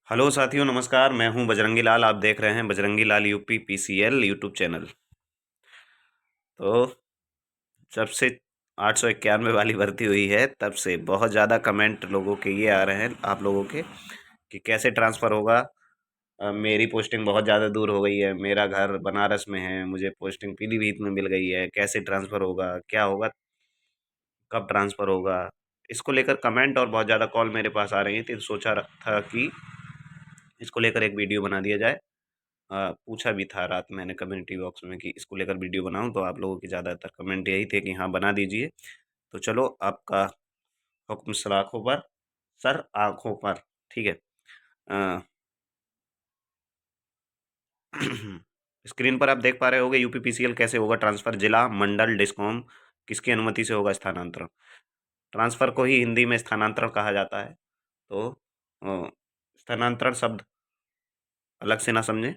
Hello साथियों, नमस्कार। मैं हूं बजरंगी लाल। आप देख रहे हैं बजरंगी लाल यूपी पीसीएल यूट्यूब चैनल। तो जब से 891 वाली भर्ती हुई है तब से बहुत ज़्यादा कमेंट लोगों के ये आ रहे हैं, आप लोगों के, कि कैसे ट्रांसफ़र होगा। मेरी पोस्टिंग बहुत ज़्यादा दूर हो गई है, मेरा घर बनारस में है, मुझे पोस्टिंग पीलीभीत में मिल गई है, कैसे ट्रांसफ़र होगा, क्या होगा, कब ट्रांसफ़र होगा। इसको लेकर कमेंट और बहुत ज़्यादा कॉल मेरे पास आ रही थी, तो सोचा था कि इसको लेकर एक वीडियो बना दिया जाए। पूछा भी था रात मैंने कम्युनिटी बॉक्स में कि इसको लेकर वीडियो बनाऊं, तो आप लोगों के ज़्यादातर कमेंट यही थे कि हाँ बना दीजिए। तो चलो, आपका हुक्म सलाखों पर, सर आँखों पर। ठीक है। अ, स्क्रीन पर आप देख पा रहे होंगे यूपीपीसीएल कैसे होगा ट्रांसफ़र। जिला, मंडल, डिस्कॉम किसकी अनुमति से होगा स्थानांतरण। ट्रांसफ़र को ही हिंदी में स्थानांतरण कहा जाता है। तो स्थानांतरण शब्द अलग से ना समझें,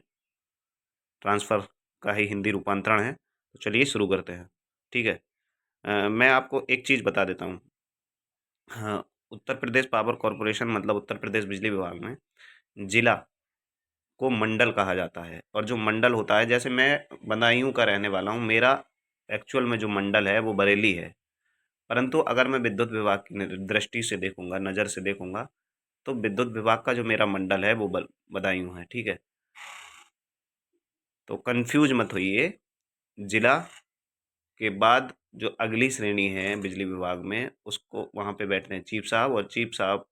ट्रांसफ़र का ही हिंदी रूपांतरण है। तो चलिए शुरू करते हैं। ठीक है। मैं आपको एक चीज़ बता देता हूँ। हाँ, उत्तर प्रदेश पावर कॉरपोरेशन मतलब उत्तर प्रदेश बिजली विभाग में जिला को मंडल कहा जाता है। और जो मंडल होता है, जैसे मैं बदायूं का रहने वाला हूँ, मेरा एक्चुअल में जो मंडल है वो बरेली है। परंतु अगर मैं विद्युत विभाग की दृष्टि से देखूंगा, नज़र से देखूंगा, तो विद्युत विभाग का जो मेरा मंडल है वो बदायूं है। ठीक है। तो कंफ्यूज मत होइए। जिला के बाद जो अगली श्रेणी है बिजली विभाग में, उसको वहाँ पे बैठते हैं चीफ साहब, और चीफ साहब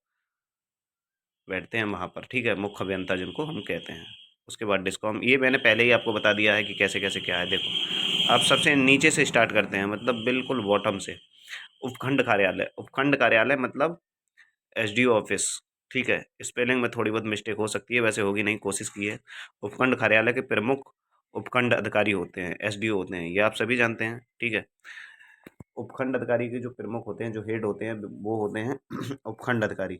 बैठते हैं वहाँ पर। ठीक है, मुख्य अभियंता जिनको हम कहते हैं। उसके बाद डिस्कॉम, ये मैंने पहले ही आपको बता दिया है कि कैसे कैसे क्या है। देखो, आप सबसे नीचे से स्टार्ट करते हैं, मतलब बिल्कुल बॉटम से। उपखंड कार्यालय, उपखंड कार्यालय मतलब एसडीओ ऑफिस। ठीक है, स्पेलिंग में थोड़ी बहुत मिस्टेक हो सकती है, वैसे होगी नहीं, कोशिश की है। उपखंड कार्यालय के प्रमुख उपखंड अधिकारी होते हैं, एसडीओ होते हैं, ये आप सभी जानते हैं। ठीक है। उपखंड अधिकारी के जो प्रमुख होते हैं, जो हेड होते हैं, वो होते हैं उपखंड अधिकारी।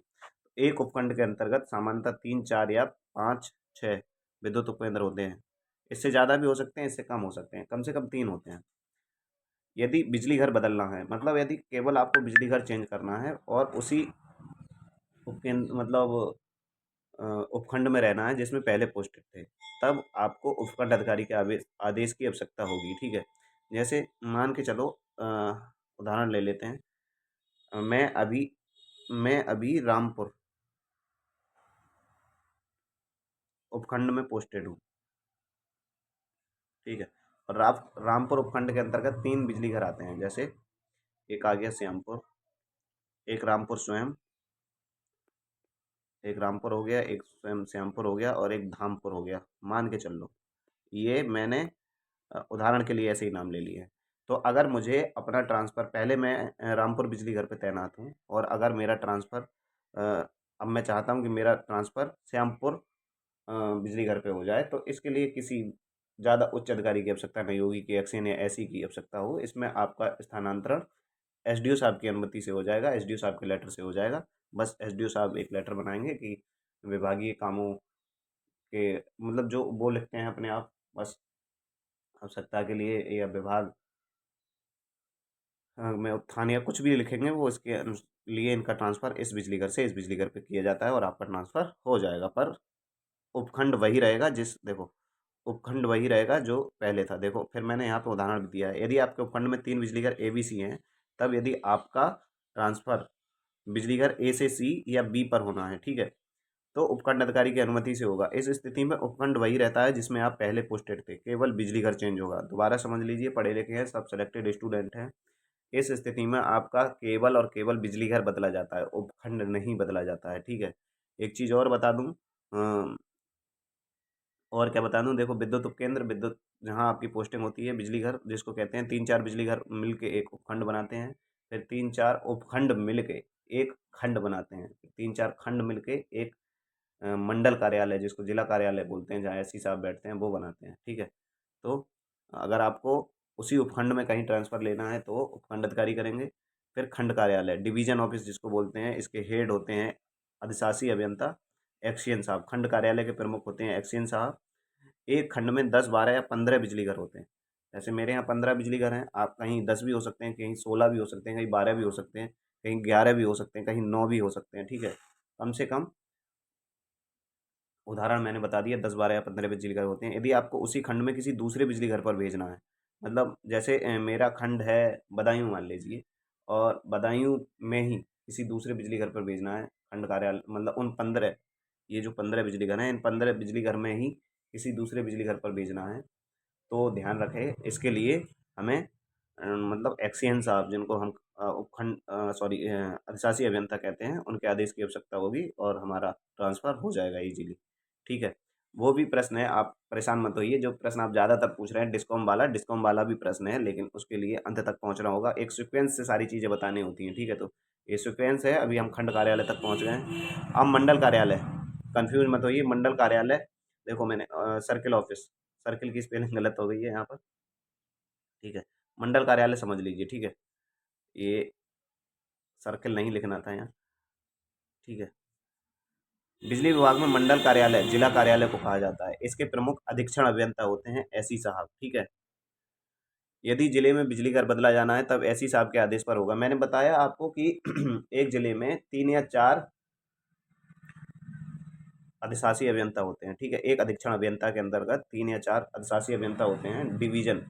एक उपखंड के अंतर्गत सामान्यतः 3, 4 या 5, 6 विद्युत उपकेंद्र होते हैं। इससे ज़्यादा भी हो सकते हैं, इससे कम हो सकते हैं, कम से कम 3 होते हैं। यदि बिजली घर बदलना है, मतलब यदि केवल आपको बिजली घर चेंज करना है और उसी उपकेंद्र मतलब उपखंड में रहना है जिसमें पहले पोस्टेड थे, तब आपको उपखंड अधिकारी के आदेश की आवश्यकता होगी। ठीक है। जैसे मान के चलो, उदाहरण ले लेते हैं। मैं अभी रामपुर उपखंड में पोस्टेड हूँ। ठीक है। और रामपुर उपखंड के अंतर्गत 3 बिजली घर आते हैं। जैसे एक आ गया श्यामपुर, एक रामपुर स्वयं, एक रामपुर हो गया, एक स्वयं श्यामपुर हो गया, और एक धामपुर हो गया। मान के चल लो, ये मैंने उदाहरण के लिए ऐसे ही नाम ले लिए हैं। तो अगर मुझे अपना ट्रांसफ़र, पहले मैं रामपुर बिजली घर पे तैनात हूँ, और अगर मेरा ट्रांसफ़र अब मैं चाहता हूँ कि मेरा ट्रांसफ़र श्यामपुर बिजली घर पे हो जाए, तो इसके लिए किसी ज़्यादा उच्च अधिकारी की आवश्यकता नहीं होगी कि एक्शन या ऐसी की आवश्यकता हो। इसमें आपका स्थानांतरण एसडीओ साहब की अनुमति से हो जाएगा, एसडीओ साहब के लेटर से हो जाएगा। बस एसडीओ साहब एक लेटर बनाएंगे कि विभागीय कामों के, मतलब जो वो लिखते हैं अपने आप, बस आवश्यकता के लिए, या विभाग में उत्थान या कुछ भी लिखेंगे, वो इसके लिए इनका ट्रांसफ़र इस बिजली घर से इस बिजली घर पे किया जाता है, और आपका ट्रांसफ़र हो जाएगा। पर उपखंड वही रहेगा, देखो, उपखंड वही रहेगा जो पहले था। देखो, फिर मैंने यहाँ पे उदाहरण भी दिया है। यदि आपके उपखंड में 3 बिजली घर ए बी सी हैं, तब यदि आपका ट्रांसफ़र बिजली घर ए से सी या बी पर होना है, ठीक है, तो उपखंड अधिकारी की अनुमति से होगा। इस स्थिति में उपखंड वही रहता है जिसमें आप पहले पोस्टेड थे, केवल बिजली घर चेंज होगा। दोबारा समझ लीजिए, पढ़े लिखे हैं सब, सेलेक्टेड स्टूडेंट हैं। इस स्थिति में आपका केवल और केवल बिजली घर बदला जाता है, उपखंड नहीं बदला जाता है। ठीक है। एक चीज़ और बता दूं, और क्या बता दूं, देखो, विद्युत उपकेंद्र, विद्युत जहां आपकी पोस्टिंग होती है, बिजली घर जिसको कहते हैं, 3, 4 बिजली घर मिलके एक उपखंड बनाते हैं। फिर 3, 4 उपखंड मिलके एक खंड बनाते हैं। 3, 4 खंड मिलके एक मंडल कार्यालय, जिसको जिला कार्यालय बोलते हैं, जहाँ एससी साहब बैठते हैं, वो बनाते हैं। ठीक है। तो अगर आपको उसी उपखंड में कहीं ट्रांसफ़र लेना है, तो उपखंड अधिकारी करेंगे। फिर खंड कार्यालय, डिवीजन ऑफिस जिसको बोलते हैं, इसके हेड होते हैं अधिशासी अभियंता, एक्सीएन साहब। खंड कार्यालय के प्रमुख होते हैं एक्सीएन साहब। एक खंड में 10, 12 या 15 बिजली घर होते हैं। जैसे मेरे यहाँ 15 बिजली घर हैं, आप कहीं 10 भी हो सकते हैं, कहीं 16 भी हो सकते हैं, कहीं 12 भी हो सकते हैं, कहीं 11 भी हो सकते हैं, कहीं 9 भी हो सकते हैं। ठीक है। कम से कम उदाहरण मैंने बता दिया, 10, 12 या 15 बिजली घर होते हैं। यदि आपको उसी खंड में किसी दूसरे बिजली घर पर भेजना है, मतलब जैसे मेरा खंड है बदायूं मान लीजिए, और बदायूं में ही किसी दूसरे बिजली घर पर भेजना है खंड कार्यालय, मतलब उन 15, ये जो 15 बिजली घर हैं, इन 15 बिजली घर में ही किसी दूसरे बिजली घर पर भेजना है, तो ध्यान रखें इसके लिए हमें मतलब एक्सीएन साहब, जिनको हम उपखंड सॉरी अधिशासी अभियंता कहते हैं, उनके आदेश की आवश्यकता होगी और हमारा ट्रांसफ़र हो जाएगा इजीली। ठीक है। वो भी प्रश्न है, आप परेशान मत होइए। जो प्रश्न आप ज़्यादातर पूछ रहे हैं डिस्कॉम वाला भी प्रश्न है, लेकिन उसके लिए अंत तक पहुंचना होगा। एक सीक्वेंस से सारी चीज़ें बतानी होती हैं। ठीक है, तो ये सीक्वेंस है। अभी हम खंड कार्यालय तक पहुंच गए हैं। अब मंडल कार्यालय, कंफ्यूज मत होइए। मंडल कार्यालय, देखो मैंने सर्किल ऑफिस, सर्किल की स्पेलिंग गलत हो गई है यहाँ पर। ठीक है, मंडल कार्यालय समझ लीजिए। ठीक है, ये सर्किल नहीं लिखना था यहाँ। ठीक है, बिजली विभाग में मंडल कार्यालय जिला कार्यालय को कहा जाता है। इसके प्रमुख अधीक्षण अभियंता होते हैं एसी साहब। ठीक है, यदि जिले में बिजली घर बदला जाना है तब एसी साहब के आदेश पर होगा। मैंने बताया आपको कि एक जिले में 3 या 4 अधिशासी अभियंता होते हैं। ठीक है, एक अधीक्षण अभियंता के अंतर्गत 3 या 4 अधिशासी अभियंता होते हैं, डिवीजन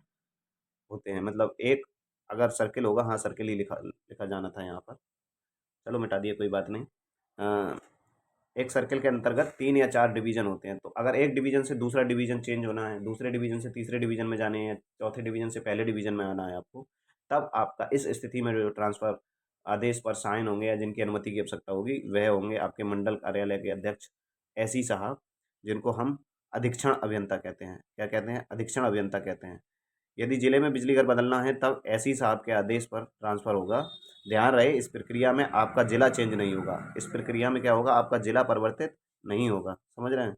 होते हैं। मतलब एक अगर सर्किल होगा, हाँ सर्किल ही लिखा लिखा जाना था यहाँ पर, चलो मिटा दिए, कोई बात नहीं। एक सर्किल के अंतर्गत 3 या 4 डिवीजन होते हैं। तो अगर एक डिवीजन से दूसरा डिवीजन चेंज होना है, दूसरे डिवीजन से तीसरे डिवीजन में जाने हैं, चौथे डिवीजन से पहले डिवीजन में आना है आपको, तब आपका इस स्थिति में जो ट्रांसफर आदेश पर साइन होंगे या जिनकी अनुमति की आवश्यकता होगी, वह होंगे आपके मंडल कार्यालय के अध्यक्ष एसी साहब, जिनको हम अधीक्षण अभियंता कहते हैं। क्या कहते हैं? अधीक्षण अभियंता कहते हैं। यदि जिले में बिजली घर बदलना है तब एसी साहब के आदेश पर ट्रांसफ़र होगा। ध्यान रहे, इस प्रक्रिया में आपका जिला चेंज नहीं होगा। इस प्रक्रिया में क्या होगा, आपका जिला परिवर्तित नहीं होगा। समझ रहे हैं?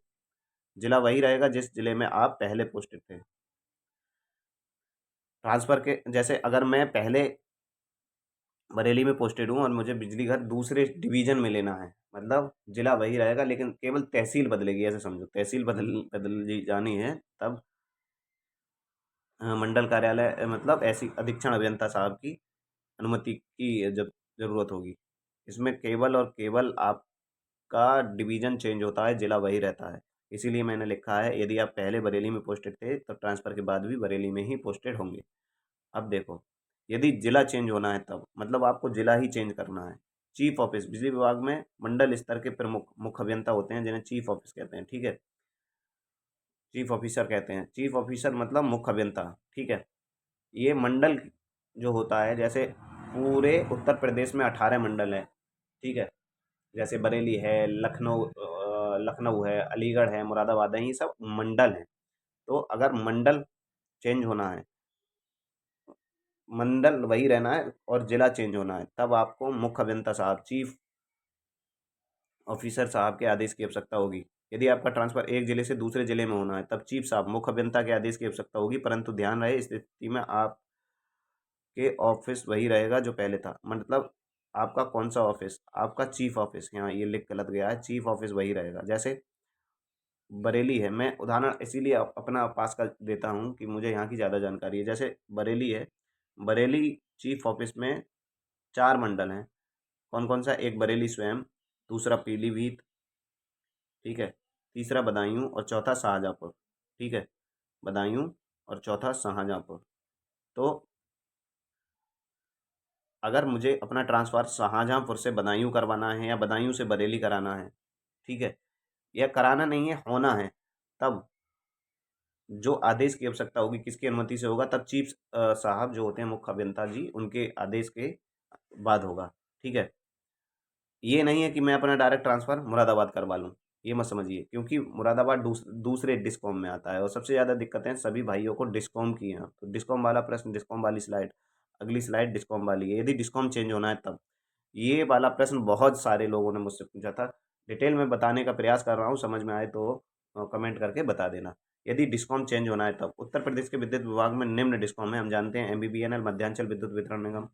जिला वही रहेगा जिस जिले में आप पहले पोस्टेड थे। ट्रांसफ़र के जैसे अगर मैं पहले बरेली में पोस्टेड हूँ और मुझे बिजली घर दूसरे डिवीजन में लेना है, मतलब जिला वही रहेगा लेकिन केवल तहसील बदलेगी, ऐसे समझो। तहसील बदल जानी है तब मंडल कार्यालय मतलब ऐसी अधीक्षण अभियंता साहब की अनुमति की जब ज़रूरत होगी। इसमें केवल और केवल आपका डिवीज़न चेंज होता है, जिला वही रहता है। इसीलिए मैंने लिखा है, यदि आप पहले बरेली में पोस्टेड थे तो ट्रांसफ़र के बाद भी बरेली में ही पोस्टेड होंगे। अब देखो, यदि जिला चेंज होना है तब मतलब आपको जिला ही चेंज करना है। चीफ ऑफिस, बिजली विभाग में मंडल स्तर के प्रमुख मुख्य अभियंता होते हैं, जिन्हें चीफ ऑफिस कहते हैं। ठीक है, चीफ ऑफिसर कहते हैं। चीफ ऑफिसर मतलब मुख्य अभियंता। ठीक है, ये मंडल जो होता है, जैसे पूरे उत्तर प्रदेश में 18 मंडल है। ठीक है, जैसे बरेली है, लखनऊ है, अलीगढ़ है, मुरादाबाद है, ये सब मंडल हैं। तो अगर मंडल चेंज होना है, मंडल वही रहना है और जिला चेंज होना है, तब आपको मुख्य अभियंता साहब, चीफ ऑफिसर साहब के आदेश की आवश्यकता होगी। यदि आपका ट्रांसफर एक जिले से दूसरे जिले में होना है तब चीफ साहब, मुख्य अभियंता के आदेश की आवश्यकता होगी। परंतु ध्यान रहे, इस स्थिति में आप के ऑफिस वही रहेगा जो पहले था। मतलब आपका कौन सा ऑफिस, आपका चीफ ऑफिस, यहाँ ये लिख गलत गया है, चीफ ऑफिस वही रहेगा। जैसे बरेली है, मैं उदाहरण इसीलिए अपना पास का देता हूँ कि मुझे यहाँ की ज़्यादा जानकारी है। जैसे बरेली है, बरेली चीफ ऑफिस में 4 मंडल हैं। कौन कौन सा? एक बरेली स्वयं, दूसरा पीलीभीत, ठीक है, तीसरा बदायूं और चौथा शाहजहाँपुर। ठीक है, बदायूं और चौथा शाहजहाँपुर। तो अगर मुझे अपना ट्रांसफ़र शाहजहाँपुर से बदायूं करवाना है या बदायूं से बरेली कराना है, ठीक है, या कराना नहीं है, होना है, तब जो आदेश की आवश्यकता होगी, किसकी अनुमति से होगा, तब चीफ साहब जो होते हैं मुख्य अभियंता जी, उनके आदेश के बाद होगा। ठीक है, ये नहीं है कि मैं अपना डायरेक्ट ट्रांसफ़र मुरादाबाद करवा लूँ, ये मत समझिए, क्योंकि मुरादाबाद दूसरे डिस्कॉम में आता है और सबसे ज़्यादा दिक्कतें सभी भाइयों को डिस्कॉम की हैं। तो डिस्कॉम वाला प्रश्न, डिस्कॉम वाली स्लाइड, अगली स्लाइड डिस्कॉम वाली है। यदि डिस्कॉम चेंज होना है तब, ये वाला प्रश्न बहुत सारे लोगों ने मुझसे पूछा था। डिटेल में बताने का प्रयास कर रहा हूँ, समझ में आए तो कमेंट करके बता देना। यदि डिस्कॉम चेंज होना है तब, उत्तर प्रदेश के विद्युत विभाग में निम्न डिस्कॉम है, हम जानते हैं, एमबीबीएनएल मध्यांचल विद्युत वितरण निगम,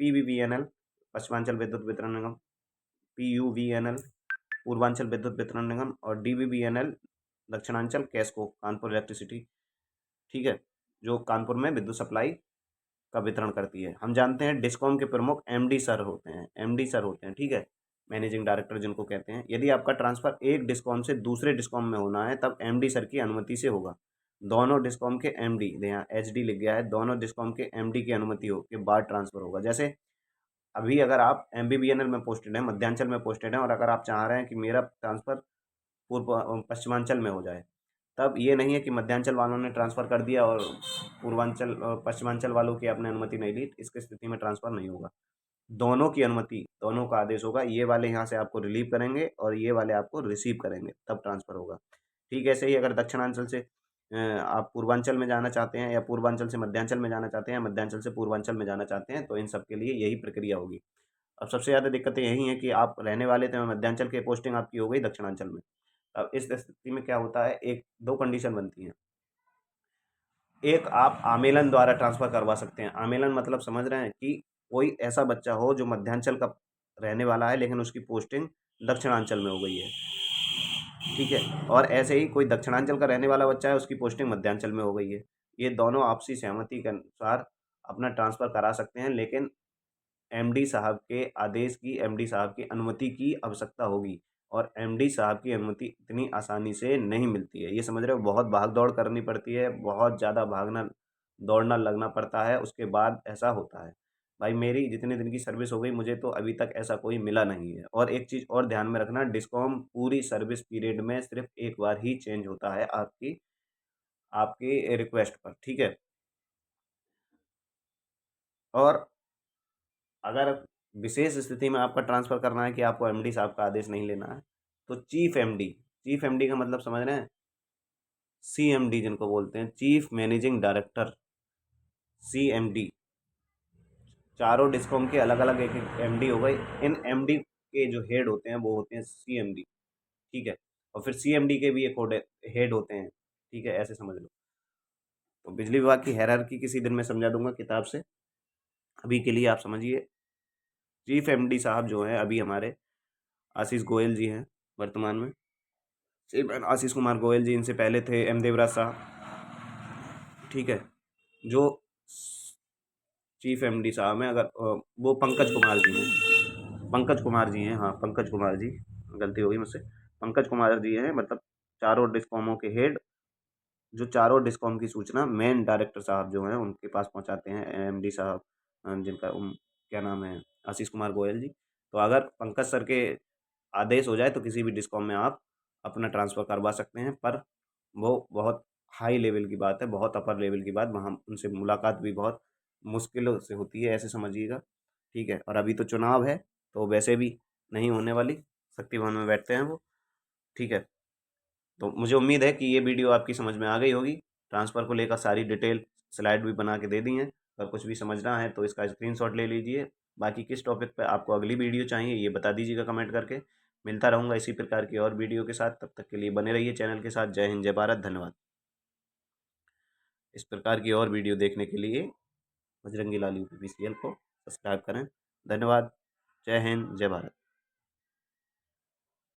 पीवीबीएनएल पश्चिमांचल विद्युत वितरण निगम, पीयूवीएनएल पूर्वांचल विद्युत वितरण निगम और डीवीबीएनएल दक्षिणांचल कैसको कानपुर इलेक्ट्रिसिटी। ठीक है, जो कानपुर में विद्युत सप्लाई का वितरण करती है। हम जानते हैं डिस्कॉम के प्रमुख एमडी सर होते हैं, एमडी सर होते हैं। ठीक है, मैनेजिंग डायरेक्टर जिनको कहते हैं। यदि आपका ट्रांसफ़र एक डिस्कॉम से दूसरे डिस्कॉम में होना है तब एमडी सर की अनुमति से होगा। दोनों डिस्कॉम के एमडी, यहाँ एचडी लिख गया है, दोनों डिस्कॉम के एमडी की अनुमति हो के बाद ट्रांसफ़र होगा। जैसे अभी अगर आप एमबीबीएनएल में पोस्टेड हैं, मध्यांचल में पोस्टेड हैं और अगर आप चाह रहे हैं कि मेरा ट्रांसफ़र पूर्व पश्चिमांचल में हो जाए, तब ये नहीं है कि मध्यांचल वालों ने ट्रांसफ़र कर दिया और पूर्वांचल पश्चिमांचल वालों की आपने अनुमति नहीं ली, इसकी स्थिति में ट्रांसफ़र नहीं होगा। दोनों की अनुमति, दोनों का आदेश होगा, ये वाले यहाँ से आपको रिलीव करेंगे और ये वाले आपको रिसीव करेंगे, तब ट्रांसफ़र होगा। ठीक ऐसे ही अगर दक्षिणांचल से आप पूर्वांचल में जाना चाहते हैं या पूर्वांचल से मध्यांचल में जाना चाहते हैं, मध्यांचल से पूर्वांचल में जाना चाहते हैं, तो इन सब के लिए यही प्रक्रिया होगी। अब सबसे ज़्यादा दिक्कतें यही हैं कि आप रहने वाले थे मध्यांचल की, पोस्टिंग आपकी हो गई दक्षिणांचल में। अब इस स्थिति में क्या होता है, एक दो कंडीशन बनती हैं। एक, आप आमेलन द्वारा ट्रांसफ़र करवा सकते हैं। आमेलन मतलब समझ रहे हैं कि कोई ऐसा बच्चा हो जो मध्यांचल का रहने वाला है लेकिन उसकी पोस्टिंग दक्षिणांचल में हो गई है, ठीक है? और ऐसे ही कोई दक्षिणांचल का रहने वाला बच्चा है, उसकी पोस्टिंग मध्यांचल में हो गई है। ये दोनों आपसी सहमति के अनुसार अपना ट्रांसफ़र करा सकते हैं, लेकिन एमडी साहब के आदेश की, एमडी साहब की अनुमति की आवश्यकता होगी और एमडी साहब की अनुमति इतनी आसानी से नहीं मिलती है। ये समझ रहे हो, बहुत भाग-दौड़ करनी पड़ती है, बहुत ज़्यादा भागना, दौड़ना लगना पड़ता है, उसके बाद ऐसा होता है। भाई मेरी जितने दिन की सर्विस हो गई, मुझे तो अभी तक ऐसा कोई मिला नहीं है। और एक चीज़ और ध्यान में रखना, डिस्कॉम पूरी सर्विस पीरियड में सिर्फ़ एक बार ही चेंज होता है आपकी आपकी रिक्वेस्ट पर, ठीक है? और अगर विशेष स्थिति में आपका ट्रांसफ़र करना है कि आपको एमडी साहब का आदेश नहीं लेना है, तो चीफ एमडी का मतलब समझ रहे हैं? सीएमडी जिनको बोलते हैं, चीफ मैनेजिंग डायरेक्टर, सीएमडी। चारों डिस्कॉम के अलग-अलग एक-एक एमडी हो गए। इन एमडी के जो हेड होते हैं वो होते हैं सीएमडी, ठीक है? और फिर सीएमडी के भी एक हेड होते हैं, ठीक है? ऐसे समझ लो। तो बिजली विभाग की हायरार्की किसी दिन मैं समझा दूँगा किताब से। अभी के लिए आप समझिए, चीफ एमडी साहब जो हैं अभी हमारे आशीष गोयल जी हैं वर्तमान में। श्रीमान आशीष कुमार गोयल जी, इनसे पहले थे एम देवराज साहब, ठीक है? जो चीफ एमडी साहब हैं, अगर वो पंकज कुमार जी हैं, पंकज कुमार जी हैं, हाँ पंकज कुमार जी, गलती हो गई मुझसे, पंकज कुमार जी हैं, मतलब चारों डिस्कॉमों के हेड, जो चारों डिस्कॉम की सूचना मेन डायरेक्टर साहब जो हैं उनके पास पहुंचाते हैं, एमडी साहब, जिनका क्या नाम है, आशीष कुमार गोयल जी। तो अगर पंकज सर के आदेश हो जाए तो किसी भी डिस्कॉम में आप अपना ट्रांसफ़र करवा सकते हैं, पर वो बहुत हाई लेवल की बात है, बहुत अपर लेवल की बात, वहाँ उनसे मुलाकात भी बहुत मुश्किलों से होती है, ऐसे समझिएगा, ठीक है? और अभी तो चुनाव है, तो वैसे भी नहीं होने वाली, शक्ति भवन में बैठते हैं वो, ठीक है? तो मुझे उम्मीद है कि ये वीडियो आपकी समझ में आ गई होगी। ट्रांसफ़र को लेकर सारी डिटेल स्लाइड भी बना के दे दी हैं। अगर कुछ भी समझना है तो इसका स्क्रीनशॉट ले लीजिए। बाकी किस टॉपिक पे आपको अगली वीडियो चाहिए ये बता दीजिएगा कमेंट करके। मिलता रहूँगा इसी प्रकार की और वीडियो के साथ, तब तक के लिए बने रहिए चैनल के साथ। जय हिंद, जय भारत, धन्यवाद। इस प्रकार की और वीडियो देखने के लिए बजरंगी लाल यूपी को सब्सक्राइब करें। धन्यवाद। जय हिंद, जय भारत।